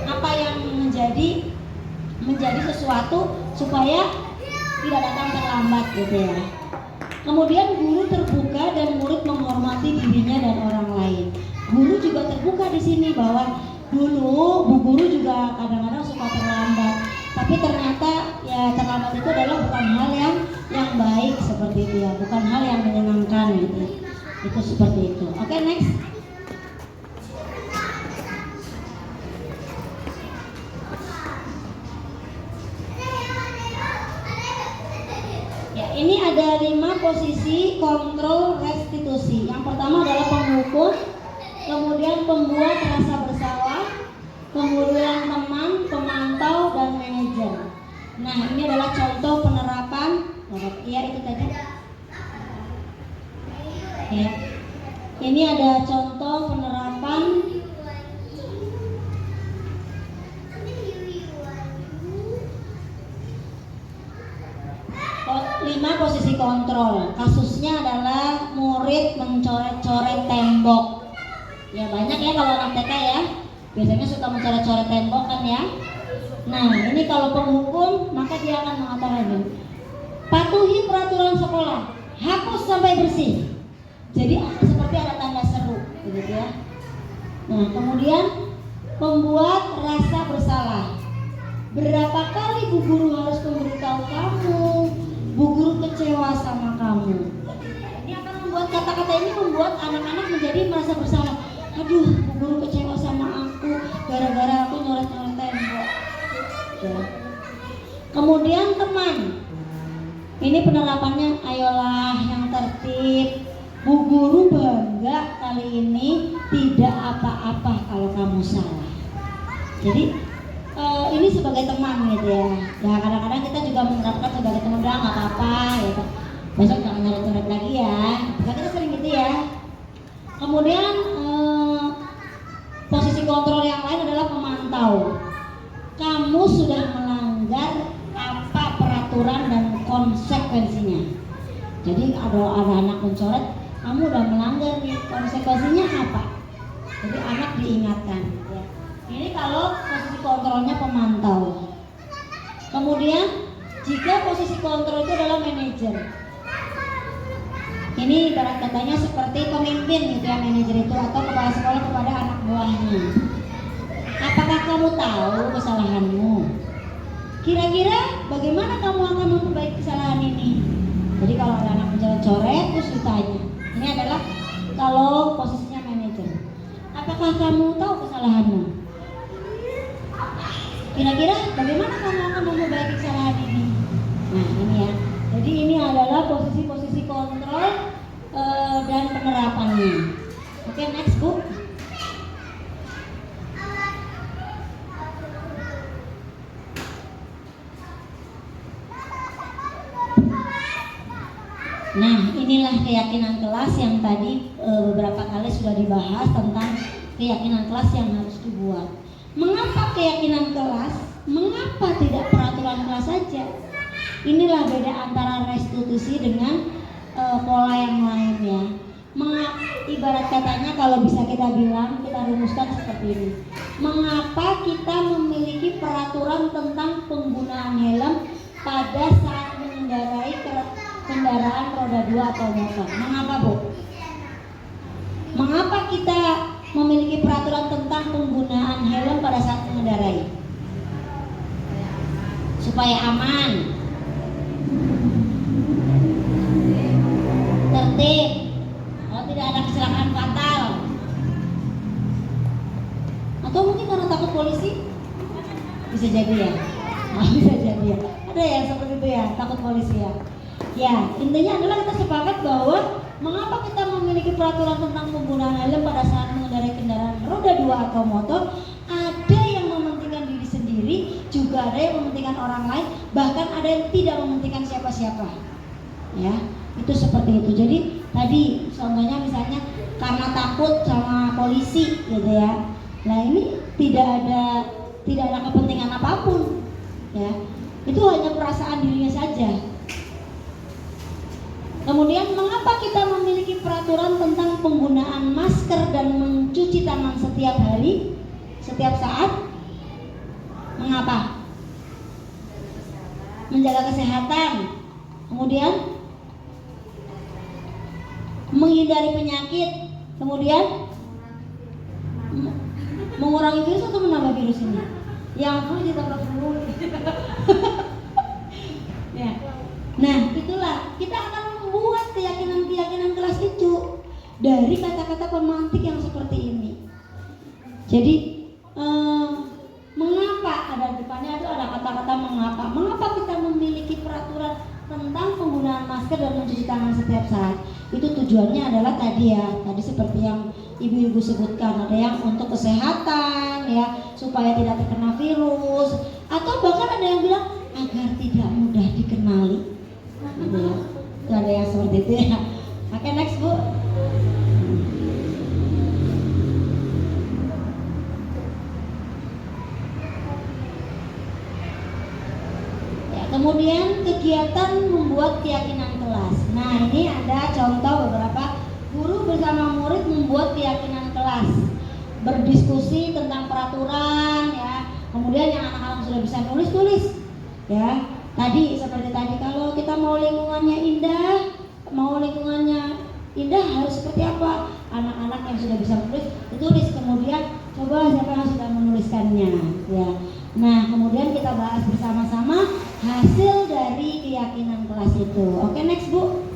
apa yang menjadi sesuatu supaya tidak datang terlambat gitu ya. Kemudian guru terbuka dan murid menghormati dirinya dan orang lain. Guru juga terbuka di sini bahwa dulu Bu Guru juga kadang-kadang suka terlambat, tapi ternyata ya terlambat itu adalah bukan hal yang baik seperti itu ya, bukan hal yang menyenangkan gitu. Itu seperti itu. Oke, next. Ya, ini ada 5 posisi kontrol restitusi. Yang pertama adalah penghukum, kemudian pembuat rasa bersalah, kemudian teman, pemantau, dan manajer. Nah, ini adalah contoh penerapan. Iya, itu tadi. Ya. Ini ada contoh penerapan lima posisi kontrol. Kasusnya adalah murid mencoret-coret tembok. Ya, banyak ya kalau anak TK ya. Biasanya suka mencoret-coret tembok kan ya. Nah, ini kalau penghukum, maka dia akan mengatakan, patuhi peraturan sekolah, hapus sampai bersih. Jadi seperti ada tanda seru gitu ya. Nah, kemudian membuat rasa bersalah. Berapa kali Bu Guru harus memberitahu kamu, Bu Guru kecewa sama kamu. Ini akan membuat kata-kata ini membuat anak-anak menjadi merasa bersalah. Aduh, Bu Guru kecewa sama aku gara-gara aku nyoret-nyoret tembok. Ya. Kemudian teman. Ini penerapannya, ayolah yang tertib. Bu Guru bangga kali ini tidak apa-apa kalau kamu salah. Jadi ini sebagai teman gitu ya. Ya kadang-kadang kita juga menerapkan sebagai teman, udah nggak apa-apa gitu. Besok jangan nyoret-nyoret lagi ya. Nah, kita sering gitu ya. Kemudian posisi kontrol yang lain adalah pemantau. Kamu sudah melanggar apa peraturan dan konsekuensinya. Jadi ada anak mencoret, kamu udah melanggar nih, konsekuensinya apa? Jadi anak diingatkan. Ya. Ini kalau posisi kontrolnya pemantau. Kemudian jika posisi kontrol itu adalah manajer. Ini ibarat katanya seperti pemimpin gitu ya, manajer itu atau kepala sekolah kepada anak buahnya. Apakah kamu tahu kesalahanmu? Kira-kira bagaimana kamu akan memperbaiki kesalahan ini? Jadi kalau ada anak mencoret-coret terus ditanya. Ini adalah kalau posisinya manajer. Apakah kamu tahu kesalahanmu? Kira-kira bagaimana kamu akan memperbaiki kesalahan ini? Nah, ini ya. Jadi ini adalah posisi-posisi kontrol dan penerapannya. Oke, next Bu. Nah, inilah keyakinan kelas yang tadi beberapa kali sudah dibahas tentang keyakinan kelas yang harus dibuat. Mengapa keyakinan kelas? Mengapa tidak peraturan kelas saja? Inilah beda antara restitusi dengan pola yang lain ya. Ibarat katanya kalau bisa kita bilang, kita rumuskan seperti ini. Mengapa kita memiliki peraturan tentang penggunaan helm pada saat mengendarai kendaraan roda 2 atau motor? Mengapa, Bu? Mengapa kita memiliki peraturan tentang penggunaan helm pada saat mengendarai? Supaya aman, tertib, kalau tidak ada kecelakaan fatal. Atau mungkin karena takut polisi? Bisa jadi ya. Bisa jadi ya. Ada yang seperti itu ya, takut polisi ya. Ya, intinya adalah kita sepakat bahwa mengapa kita memiliki peraturan tentang penggunaan helm pada saat mengendarai kendaraan roda 2 atau motor. Ada yang mementingkan diri sendiri, juga ada yang mementingkan orang lain, bahkan ada yang tidak mementingkan siapa-siapa. Ya, itu seperti itu. Jadi tadi contohnya misalnya karena takut sama polisi gitu ya. Nah, ini tidak ada kepentingan apapun. Ya. Itu hanya perasaan dirinya saja. Kemudian mengapa kita memiliki peraturan tentang penggunaan masker dan mencuci tangan setiap hari, setiap saat? Mengapa? Menjaga kesehatan. Kemudian menghindari penyakit. Kemudian mengurangi virus atau menambah virus ini? Yang flu ditambah flu. Ya. Nah, itulah kita akan membuat keyakinan kelas itu dari kata-kata pemantik yang seperti ini. Jadi mengapa ada depannya itu ada kata-kata mengapa? Mengapa kita memiliki peraturan tentang penggunaan masker dan mencuci tangan setiap saat? Itu tujuannya adalah tadi seperti yang ibu-ibu sebutkan, ada yang untuk kesehatan ya, supaya tidak terkena virus, atau bahkan ada yang bilang agar tidak mudah dikenali. Gitu ya. Itu ada yang seperti itu ya. Oke, next Bu. Ya, kemudian kegiatan membuat keyakinan kelas. Nah, ini ada contoh beberapa guru bersama murid membuat keyakinan kelas, berdiskusi tentang peraturan ya. Kemudian yang anak-anak sudah bisa tulis ya. Tadi seperti tadi, kalau kita mau lingkungannya indah harus seperti apa? Anak-anak yang sudah bisa tulis, kemudian coba siapa yang sudah menuliskannya ya. Nah, kemudian kita bahas bersama-sama hasil dari keyakinan kelas itu. Oke, next Bu.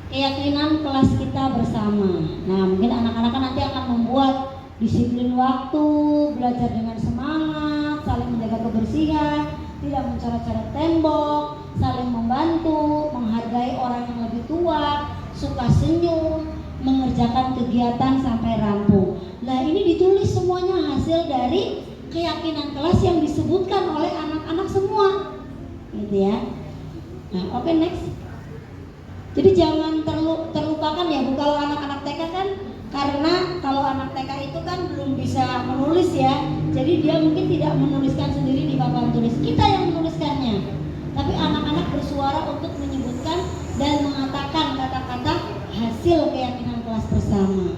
Keyakinan kelas kita bersama. Nah, mungkin anak-anak nanti akan membuat disiplin waktu, belajar dengan semangat, saling menjaga kebersihan, tidak mencoret-coret tembok, saling membantu, menghargai orang yang lebih tua, suka senyum, mengerjakan kegiatan sampai rampung. Nah, ini ditulis semuanya hasil dari keyakinan kelas yang disebutkan oleh anak-anak semua. Gitu ya. Nah, oke, next. Jadi jangan terlupakan ya Bu, kalau anak-anak TK kan, karena kalau anak TK itu kan belum bisa menulis ya, jadi dia mungkin tidak menuliskan sendiri di papan tulis, kita yang menuliskannya. Tapi anak-anak bersuara untuk menyebutkan dan mengatakan kata-kata hasil keyakinan kelas bersama.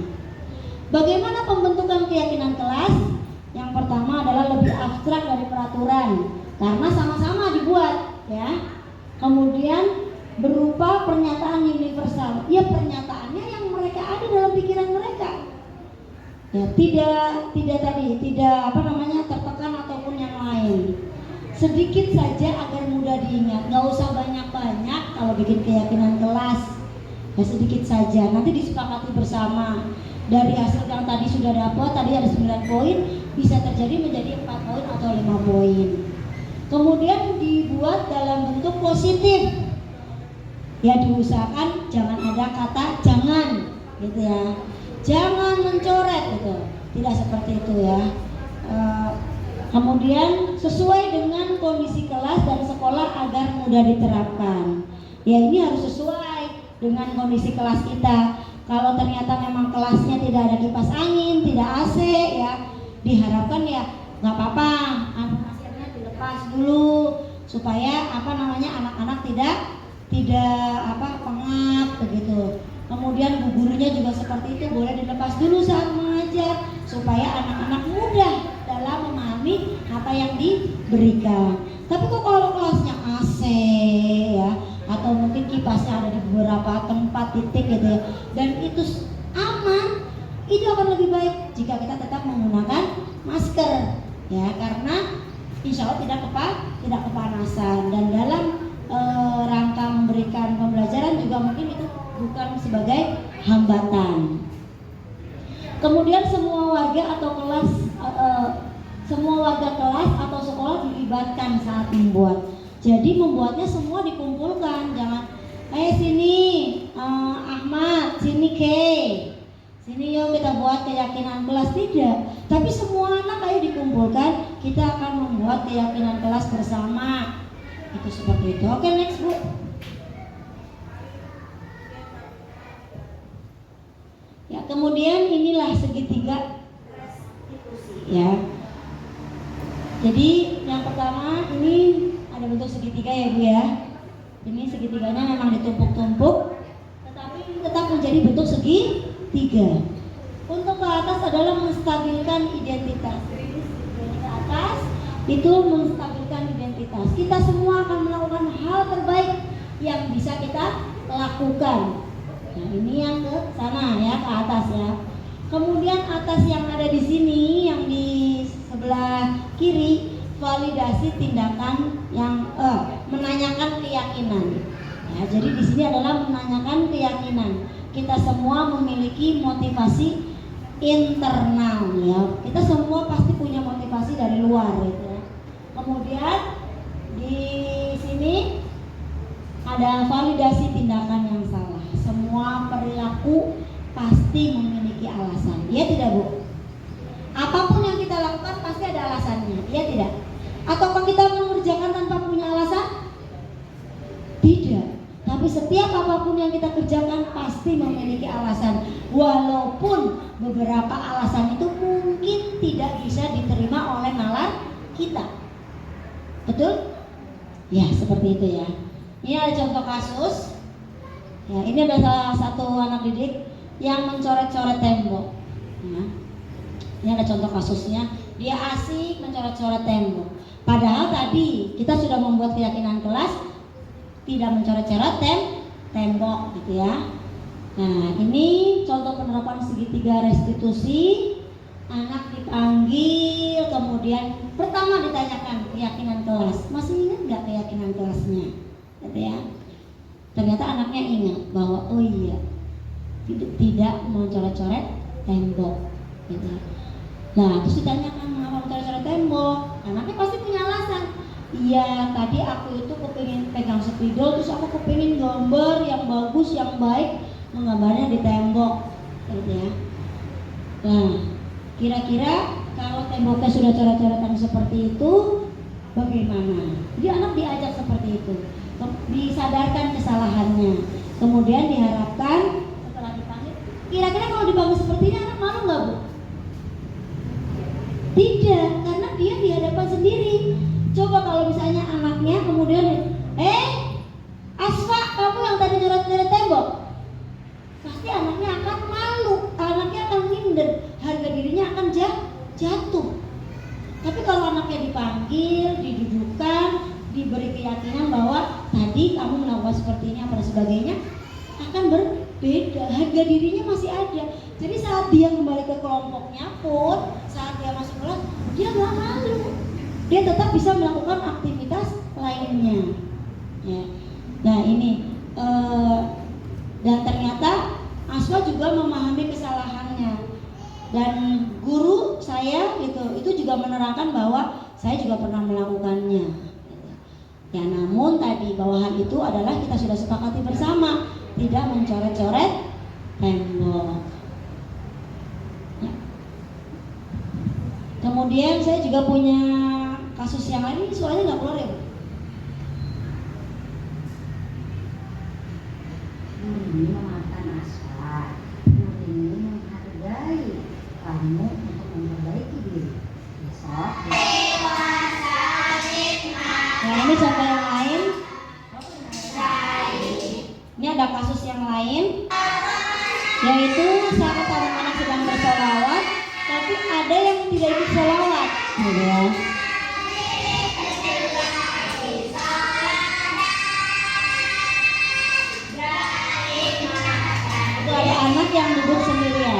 Bagaimana pembentukan keyakinan kelas? Yang pertama adalah lebih abstrak dari peraturan, karena sama-sama dibuat ya. Kemudian berupa pernyataan universal. Ya, pernyataannya yang mereka ada dalam pikiran mereka. Ya, tidak tertekan ataupun yang lain. Sedikit saja agar mudah diingat. Nggak usah banyak-banyak kalau bikin keyakinan kelas. Ya, sedikit saja. Nanti disepakati bersama. Dari hasil yang tadi sudah dapat, tadi ada 9 poin, bisa terjadi menjadi 4 poin atau 5 poin. Kemudian dibuat dalam bentuk positif. Ya, diusahakan jangan ada kata jangan gitu ya, jangan mencoret gitu. tidak seperti itu ya. Kemudian sesuai dengan kondisi kelas dan sekolah agar mudah diterapkan. Ya ini harus sesuai dengan kondisi kelas kita. Kalau ternyata memang kelasnya tidak ada kipas angin, tidak AC ya, diharapkan ya nggak apa-apa, maskernya dilepas dulu supaya anak-anak tidak pengap begitu. Kemudian gurunya juga seperti itu, boleh dilepas dulu saat mengajar supaya anak-anak mudah dalam memahami apa yang diberikan. Tapi kok kalau kelasnya AC ya, atau mungkin kipasnya ada di beberapa tempat titik gitu ya, dan itu aman, itu akan lebih baik jika kita tetap menggunakan masker ya, karena insya Allah tidak kepanasan, dan dalam rangka memberikan pembelajaran juga mungkin itu bukan sebagai hambatan. Kemudian semua warga kelas atau sekolah dilibatkan saat membuat. Jadi membuatnya semua dikumpulkan, jangan sini Ahmad, sini Kay, sini yuk kita buat keyakinan kelas, tidak. Tapi semua anak ayo dikumpulkan, kita akan membuat keyakinan kelas bersama. Itu seperti itu. Oke, next Bu. Ya, kemudian inilah segitiga ya. Jadi yang pertama ini ada bentuk segitiga ya Bu ya. Ini segitiganya memang ditumpuk-tumpuk, tetapi tetap menjadi bentuk segitiga. Untuk ke atas adalah menstabilkan identitas. Jadi ke atas itu menstabilkan identitas. Kita semua akan melakukan hal terbaik yang bisa kita lakukan. Nah ini yang ke sana ya, ke atas ya. Kemudian atas yang ada di sini, yang di sebelah kiri, validasi tindakan yang menanyakan keyakinan. Ya, jadi di sini adalah menanyakan keyakinan. Kita semua memiliki motivasi internal ya. Kita semua pasti punya motivasi dari luar gitu ya. Kemudian di sini ada validasi tindakan yang salah. Semua perilaku pasti memiliki alasan. Iya tidak Bu? Apapun yang kita lakukan pasti ada alasannya. Iya tidak? Ataukah kita mengerjakan tanpa punya alasan? Tidak. Tapi setiap apapun yang kita kerjakan pasti memiliki alasan. Walaupun beberapa alasan itu mungkin tidak bisa diterima oleh nalar kita. Betul? Ya seperti itu ya. Ini ada contoh kasus. Ya, ini ada salah satu anak didik yang mencoret-coret tembok. Ya. Ini ada contoh kasusnya. Dia asik mencoret-coret tembok. Padahal tadi kita sudah membuat keyakinan kelas tidak mencoret-coret tembok gitu ya. Nah ini contoh penerapan segitiga restitusi. Anak dipanggil, kemudian pertama ditanyakan keyakinan kelas. Masih ingat nggak keyakinan kelasnya? Gitu ya. Ternyata anaknya ingat bahwa oh iya, tidak mencoret-coret tembok gitu. Nah terus ditanyakan mengapa mencoret-coret tembok. Anaknya pasti punya alasan. Iya tadi aku itu kepingin pegang spidol, terus aku kepingin gambar yang bagus, yang baik, menggambarnya di tembok gitu ya. Nah kira-kira kalau temboknya sudah coret-coretan seperti itu bagaimana? Jadi anak diajak seperti itu, disadarkan kesalahannya, kemudian diharapkan setelah dipanggil, kira-kira kalau dipanggil seperti ini anak malu nggak Bu? Tidak, karena dia di hadapan sendiri. Coba kalau misalnya anaknya kemudian Asfa, kamu yang tadi coret-coret tembok, pasti anaknya akan malu, anaknya akan minder, harga dirinya akan jatuh. Tapi kalau anaknya dipanggil, didudukkan, diberi keyakinan bahwa tadi kamu melakukan seperti ini apa dan sebagainya, akan berbeda, harga dirinya masih ada. Jadi saat dia kembali ke kelompoknya pun, saat dia masuk kelas, dia nggak malu, dia tetap bisa melakukan aktivitas lainnya ya. Nah ini dan ternyata Aswa juga memahami kesalahannya, dan guru saya itu juga menerangkan bahwa saya juga pernah melakukannya ya. Namun tadi bahwa hal itu adalah kita sudah sepakati bersama, tidak mencoret-coret tembok ya. Kemudian saya juga punya kasus yang lain, ini suaranya nggak keluar ya Bu? Ini memaafkan Asfa, ini menghargai kamu untuk memperbaiki diri. Besok. Nah ini contoh yang lain. Ini ada kasus yang lain, yaitu saat anak-anak sedang bersolawat, tapi ada yang tidak ikut solawat, gitu ya. Itu ada anak yang duduk sendirian.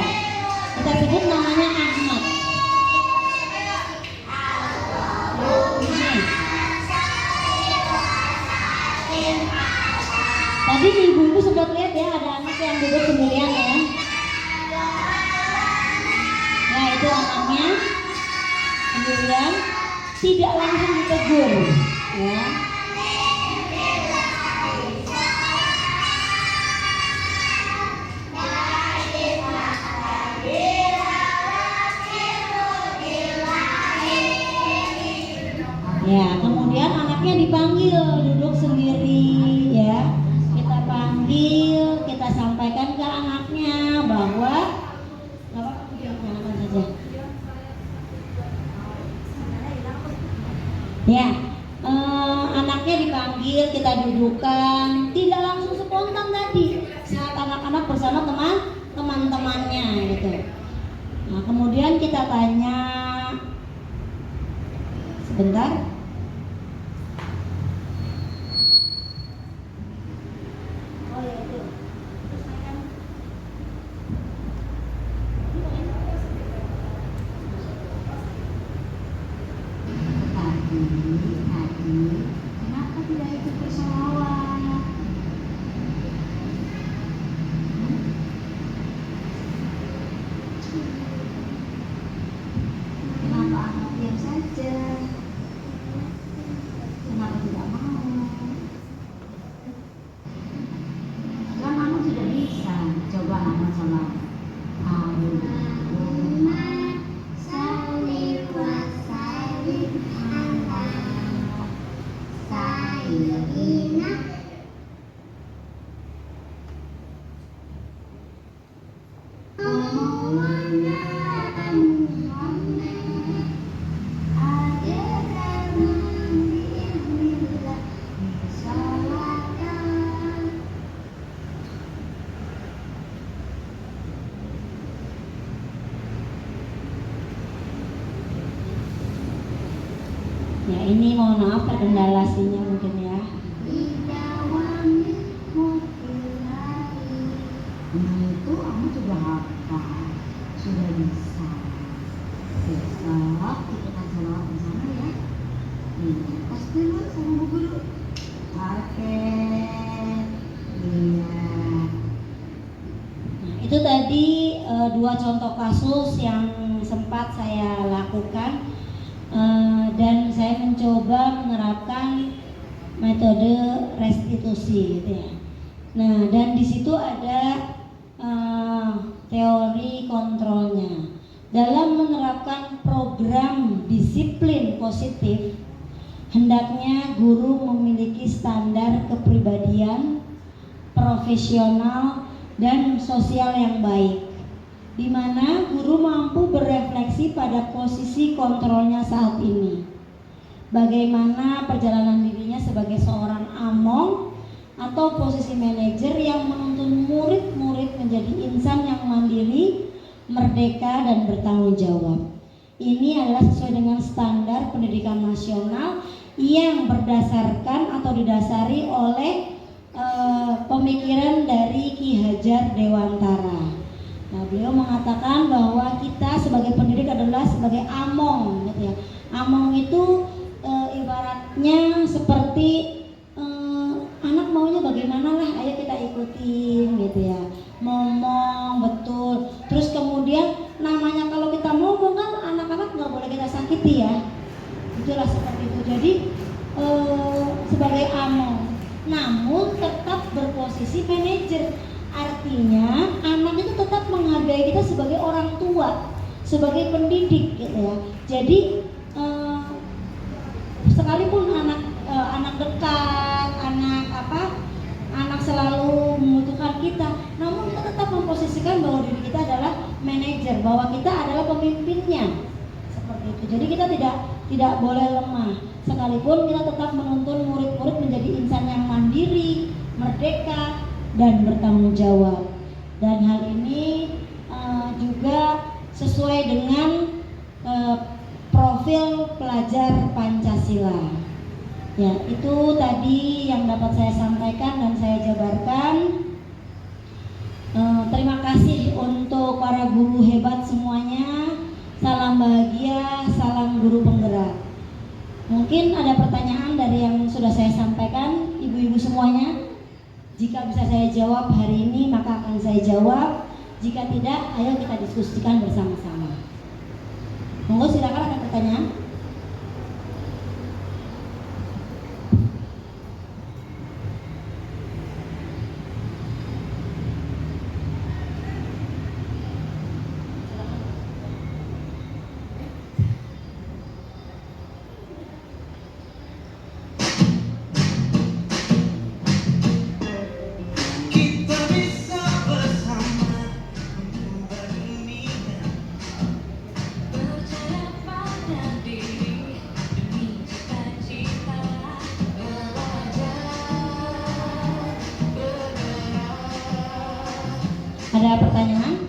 Kita sebut namanya Ahmad. Tadi ibu-ibu sempat lihat ya, ada anak yang duduk sendirian ya. Nah itu anaknya sendirian, tidak langsung ditegur ya. Ya, kemudian anaknya dipanggil duduk sendiri ya. Kita panggil, kita sampaikan ke anaknya bahwa nyalakan saja. Ya, anaknya dipanggil, kita dudukan, tidak langsung spontan tadi saat anak-anak bersama teman-temannya gitu. Nah, kemudian kita tanya, sebentar. Kenapa tidak ikut bersolawat? Kenapa anak diam saja? Kenapa tidak mau? Kan anak sudah bisa. Coba anak sama Ya ini mohon maaf terkendalasinya mungkin ya. Nah itu kamu sudah hafal, sudah bisa. Besok ikutan salawat bersama ya. Ini pasti lu sama bu guru. Oke. Iya. Nah, itu tadi dua contoh kasus yang sempat saya lakukan. Dan saya mencoba menerapkan metode restitusi gitu ya. Nah, dan di situ ada teori kontrolnya. Dalam menerapkan program disiplin positif, hendaknya guru memiliki standar kepribadian, profesional, dan sosial yang baik, di mana guru mampu berefleksi pada posisi kontrolnya saat ini. Bagaimana perjalanan dirinya sebagai seorang among atau posisi manajer yang menuntun murid-murid menjadi insan yang mandiri, merdeka, dan bertanggung jawab. Ini adalah sesuai dengan standar pendidikan nasional yang berdasarkan atau didasari oleh pemikiran dari Ki Hajar Dewantara. Nah, beliau mengatakan bahwa kita sebagai pendidik adalah sebagai among, gitu ya. Among itu ibaratnya seperti anak maunya bagaimana lah, ayo kita ikutin, gitu ya. Ngomong betul. Terus kemudian namanya kalau kita ngomong kan anak-anak nggak boleh kita sakiti ya. Itulah seperti itu. Jadi sebagai among, namun tetap berposisi manajer. Artinya anak itu tetap menghargai kita sebagai orang tua, sebagai pendidik gitu ya. Jadi sekalipun anak dekat, anak selalu membutuhkan kita, namun kita tetap memposisikan bahwa diri kita adalah manajer, bahwa kita adalah pemimpinnya, seperti itu. Jadi kita tidak boleh lemah, sekalipun kita tetap menuntun murid-murid menjadi insan yang mandiri, merdeka, dan bertanggung jawab. Dan hal ini juga sesuai dengan profil pelajar Pancasila. Ya, itu tadi yang dapat saya sampaikan dan saya jabarkan. Terima kasih untuk para guru hebat semuanya. Salam bahagia, salam guru penggerak. Mungkin ada pertanyaan dari yang sudah saya sampaikan, ibu-ibu semuanya. Jika bisa saya jawab hari ini, maka akan saya jawab. Jika tidak, ayo kita diskusikan bersama-sama. Monggo, silakan, ada pertanyaan. Ada pertanyaan?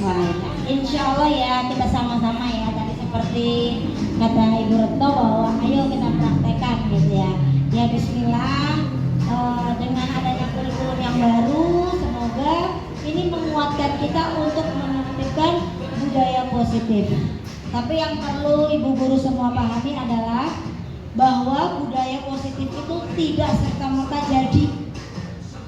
Wah, insya Allah ya, kita sama-sama ya. Tadi seperti kata Ibu Retno bahwa ayo kita praktekkan gitu ya. Ya Bismillah, dengan adanya kurikulum yang baru, semoga ini menguatkan kita untuk menanamkan budaya positif. Tapi yang perlu Ibu Guru semua pahami adalah bahwa budaya positif itu tidak serta-merta jadi,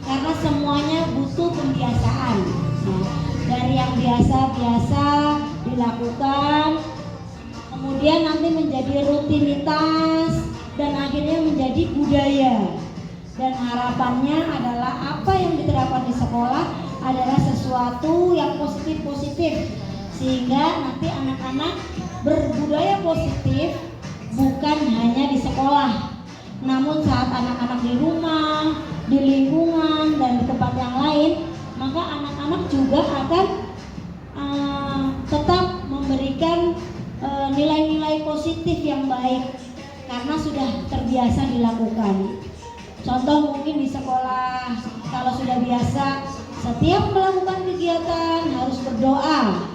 karena semuanya butuh pembiasaan. Nah, dari yang biasa-biasa dilakukan, kemudian nanti menjadi rutinitas dan akhirnya menjadi budaya. Dan harapannya adalah apa yang diterapkan di sekolah adalah sesuatu yang positif-positif, sehingga nanti anak-anak berbudaya positif bukan hanya di sekolah, namun saat anak-anak di rumah, di lingkungan, dan di tempat yang lain, maka anak-anak juga akan tetap memberikan nilai-nilai positif yang baik karena sudah terbiasa dilakukan. Contoh mungkin di sekolah, kalau sudah biasa setiap melakukan kegiatan harus berdoa,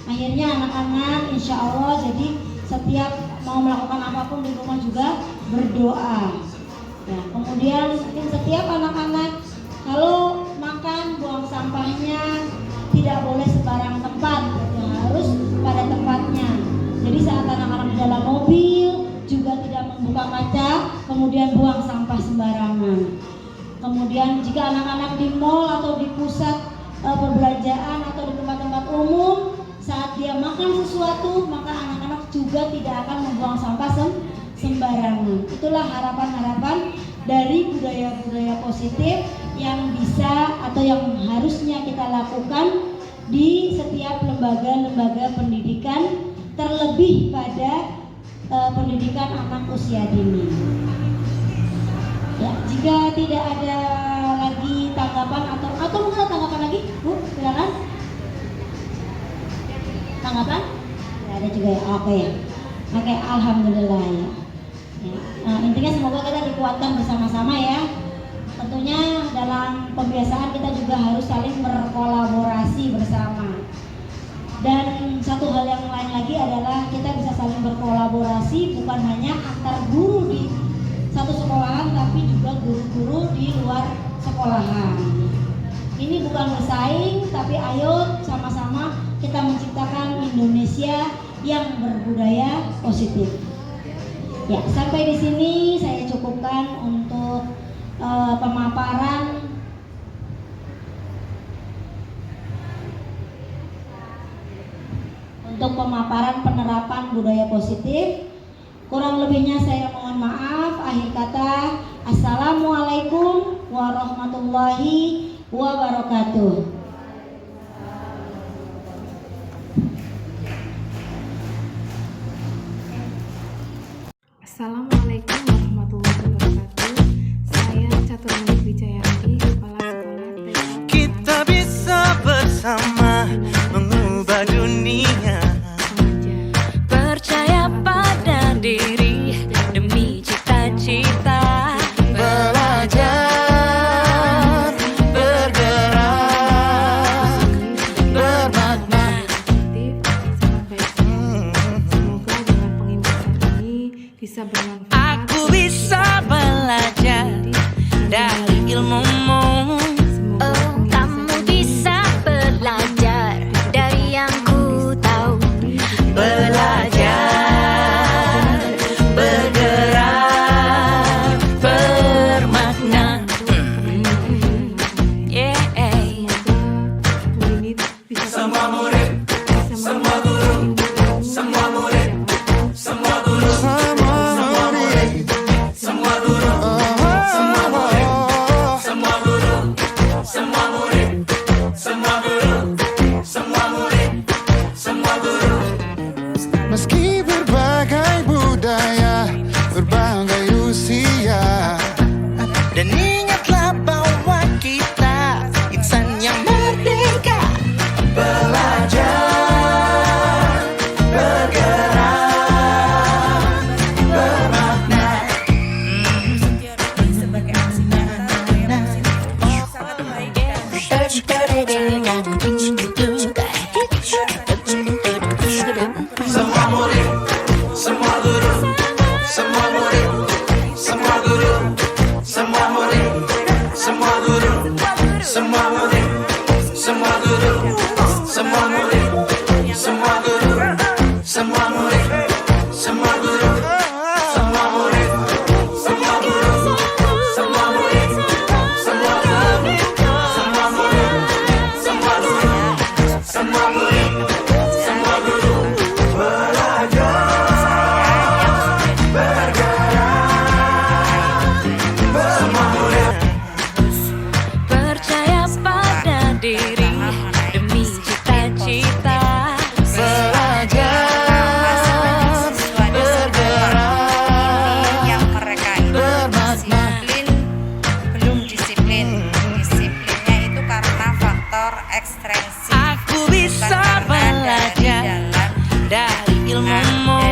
akhirnya anak-anak insya Allah jadi setiap mau melakukan apapun di rumah juga berdoa. Ya, kemudian mungkin setiap anak-anak kalau makan buang sampahnya tidak boleh sembarang tempat, ya, harus pada tempatnya. Jadi saat anak-anak di dalam mobil juga tidak membuka kaca kemudian buang sampah sembarangan. Kemudian jika anak-anak di mal atau di pusat perbelanjaan atau di tempat-tempat umum, saat dia makan sesuatu maka anak-anak juga tidak akan membuang sampah sembarangan. Itulah harapan-harapan dari budaya-budaya positif yang bisa atau yang harusnya kita lakukan di setiap lembaga-lembaga pendidikan, terlebih pada pendidikan anak usia dini. Ya, jika tidak ada lagi tanggapan atau mungkin ada tanggapan lagi, Bu, silakan. Tanggapan? Tidak ada juga ya. Oke, alhamdulillah ya. Intinya semoga kita dikuatkan bersama-sama ya. Tentunya dalam pembiasaan kita juga harus saling berkolaborasi bersama. Dan satu hal yang lain lagi adalah kita bisa saling berkolaborasi bukan hanya antar guru di satu sekolahan, tapi juga guru-guru di luar sekolahan. Ini bukan bersaing, tapi ayo sama-sama kita menciptakan Indonesia yang berbudaya positif. Ya, sampai di sini saya cukupkan untuk pemaparan penerapan budaya positif. Kurang lebihnya saya mohon maaf. Akhir kata, assalamualaikum warahmatullahi wabarakatuh. Assalamualaikum warahmatullahi wabarakatuh. Saya Caturmanik Wijayanti, Kepala Sekolah TK. Kita bisa bersama mengubah dunia. Percaya pada diri demi cita-cita. Belajar, bergerak, bermakna. Semoga dengan penginfosan ini bisa bermanfaat. Aku bisa belajar dari ilmumu. Oh, kamu bisa belajar dari yang ku tahu. Belajar, bergerak, bermakna. Yeah. Semua murid, semua guru, semua murid, semua guru, semua murid, semua guru, semua murid, semua guru, semua murid, semua guru, semua murid, semua guru. Meski berbagai budaya, berbagai usia, dan ingatlah bahwa kita insan yang merdeka. Belajar, bergerak, bermakna. Sebagai aksi nyata yang positif sangat baik. Semua murid, semua guru, semua murid, semua guru, semua murid, semua guru, semua murid, semua guru, semua murid, semua guru, semua murid, semua guru, semua murid, semua guru, semua murid, semua guru, semua murid, semua guru, semua murid, semua guru. Percaya pada diri demi cita-cita. Belajar, bergerak, Yang mereka itu disiplin, belum disiplin. Disiplinnya itu karena faktor ekstrinsi. Aku bisa Bukan karena dari belajar dalam. dari ilmumu.